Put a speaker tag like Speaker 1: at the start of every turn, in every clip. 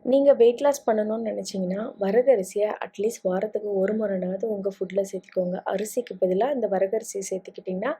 Speaker 1: நீங்க weight loss பண்ணணும்னு நெனச்சீங்கன்னா, வரகரிசிய at least வாரத்துக்கு ஒரு முறைனாவது உங்க ஃபுட்ல சேர்த்துக்கோங்க. அரிசிக்கு பதிலா இந்த வரகரிசிய சேர்த்துக்கிட்டிங்கன்னா,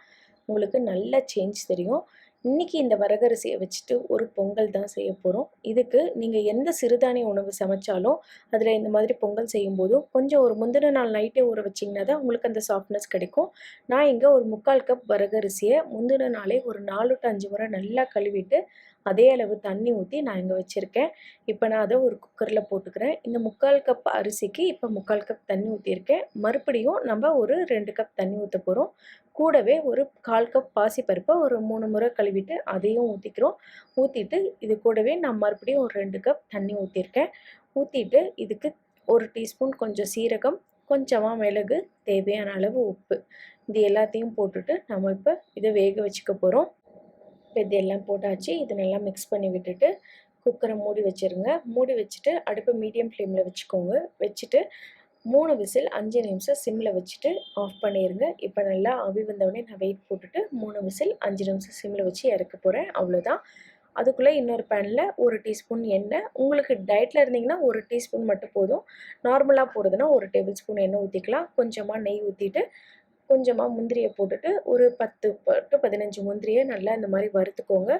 Speaker 1: உங்களுக்கு நல்ல சேஞ்ச் தெரியும். இன்னைக்கு இந்த வரகரிசிய வச்சுட்டு ஒரு பொங்கல் தான் செய்ய போறோம். இதுக்கு நீங்க எந்த சிறுதானிய உணவு சமைச்சாலும், அதில இந்த மாதிரி பொங்கல் செய்யும்போதும், கொஞ்சம் ஒரு முந்தின நாள் நைட்டே ஊற வச்சீங்கன்னா தான் உங்களுக்கு அந்த சாஃப்ட்னஸ் கிடைக்கும். நான் இங்க ஒரு 3/4 கப் வரகரிசிய முந்தின நாளே ஒரு 4 டூ 5 முறை நல்லா கழுவிட்டு, அதே அளவு தண்ணி ஊத்தி நான் இங்க வச்சிருக்கேன். இப்ப நான் அத ஒரு குக்கர்ல போட்டுக்கிறேன். இந்த 3/4 கப் அரிசிக்கு இப்ப 3/4 கப் தண்ணி ஊத்தியிருக்கேன். மறுபடியும் நம்ம ஒரு 2 கப் தண்ணி ஊத்தப் போறோம். கூடவே ஒரு 1/4 கப் பாசிப்பருப்ப ஒரு 3 முறை கழுவிட்டு அதையும் ஊத்திக்கிறோம். ஊத்திட்டு இது கூடவே நான் மறுபடியும் ஒரு 2 கப் தண்ணி ஊத்தியிருக்கேன். ஊத்திட்டு இதுக்கு 1 டீஸ்பூன் கொஞ்சம் சீரகம், கொஞ்சமா மிளகு, தேவையான அளவு உப்பு. இது எல்லாத்தையும் போட்டுட்டு நம்ம இப்ப இத வேக வச்சுக்க போறோம். இப்ப இது எல்லாம் போட்டாச்சு. இது நல்லா மிக்ஸ் பண்ணி விட்டுட்டு, குக்கர மூடி வச்சுருங்க. மூடி வச்சுட்டு அடுப்ப மீடியம் ஃப்ளேம்ல வச்சுக்கோங்க. வச்சுட்டு 3 விசில் 5 நிமிஷம் சிம்ல வச்சுட்டு ஆஃப் பண்ணிருங்க. இப்ப நல்லா ஆவி வந்தவுடனே நான் வெயிட் போட்டுட்டு 3 விசில் 5 நிமிஷம் சிம்ல வச்சு இறக்க போறேன். அவ்வளோதான். அதுக்குள்ள இன்னொரு பேன்ல 1 டீஸ்பூன் எண்ணெய். உங்களுக்கு டயட்ல இருந்தீங்கன்னா 1 டீஸ்பூன் மட்டும் போதும். நார்மலா போடுறதுன்னா 1 டேபிள் ஸ்பூன் எண்ணெய் ஊத்திக்கலாம். கொஞ்சமா நெய் ஊத்திட்டு, கொஞ்சமா முந்திரிய போட்டுட்டு ஒரு 10 டூ 15 முந்திரிய நல்லா இந்த மாரி வறுத்துக்கோங்க.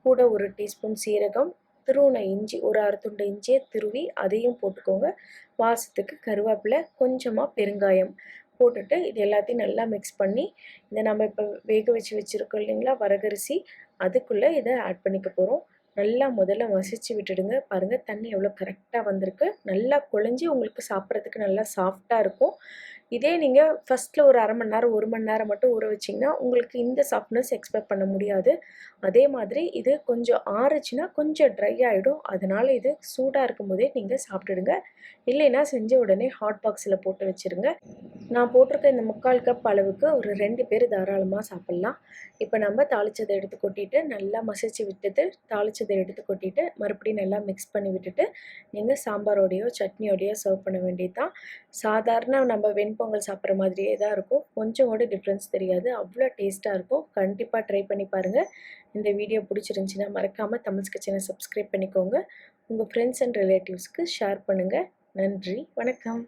Speaker 1: கூட 1 டீஸ்பூன் சீரகம், துருவுன இஞ்சி ஒரு 1/2 துண்டு இஞ்சிய துருவி அதையும் போட்டுக்கோங்க. வாசத்துக்கு கருவேப்பிலை, கொஞ்சமா பெருங்காயம் போட்டுட்டு இது எல்லாத்தையும் நல்லா மிக்ஸ் பண்ணி, இத நம்ம இப்ப வேக வச்சு வச்சிருக்கோம் இல்லைங்களா வரகரிசி, அதுக்குள்ள இத ஆட் பண்ணிக்க போறோம். நல்லா முதல்ல மசிச்சு விட்டுடுங்க. பாருங்க தண்ணி எவ்வளோ கரெக்ட்டா வந்திருக்கு. நல்லா குழஞ்சு உங்களுக்கு சாப்பிட்றதுக்கு நல்லா சாஃப்ட்டா இருக்கும். இதே நீங்க ஃபர்ஸ்ட்ல ஒரு 1/2 மணி நேரம், 1 மணி நேரம் மட்டும் ஊற வச்சீங்கன்னா, உங்களுக்கு இந்த சாஃப்ட்னஸ் எக்ஸ்பெக்ட் பண்ண முடியாது. அதே மாதிரி இது கொஞ்சம் ஆறுச்சுன்னா கொஞ்சம் ட்ரை ஆயிடும். அதனால இது சூடா இருக்கும்போதே நீங்க சாப்பிட்டுடுங்க. இல்லைன்னா செஞ்ச உடனே ஹாட் பாக்ஸ்ல போட்டு வச்சுருங்க. நான் போட்டிருக்க இந்த 3/4 கப் அளவுக்கு ஒரு 2 பேர் தாராளமா சாப்பிடலாம். இப்ப நம்ம தாளிச்சத எடுத்து கொட்டிட்டு, நல்லா மசிச்சு விட்டுட்டு, தாளிச்சத எடுத்து கொட்டிட்டு, மறுபடியும் நல்லா மிக்ஸ் பண்ணி விட்டுட்டு, நீங்க சாம்பாரோடையோ, சட்னியோடையோ சர்வ் பண்ண வேண்டியது தான். சாதாரண நம்ம வெண்பொங்கல் சாப்பிடுற மாதிரியே தான் இருக்கும். கொஞ்சம் கூட டிஃப்ரென்ஸ் தெரியாது. அவ்வளோ டேஸ்ட்டா இருக்கும். கண்டிப்பா ட்ரை பண்ணி பாருங்க. இந்த வீடியோ பிடிச்சிருந்துச்சுன்னா மறக்காம தமிழ்ஸ் கிச்சனை சப்ஸ்கிரைப் பண்ணிக்கோங்க. உங்க ஃப்ரெண்ட்ஸ் அண்ட் ரிலேட்டிவ்ஸ்க்கு ஷேர் பண்ணுங்க. நன்றி. வணக்கம்.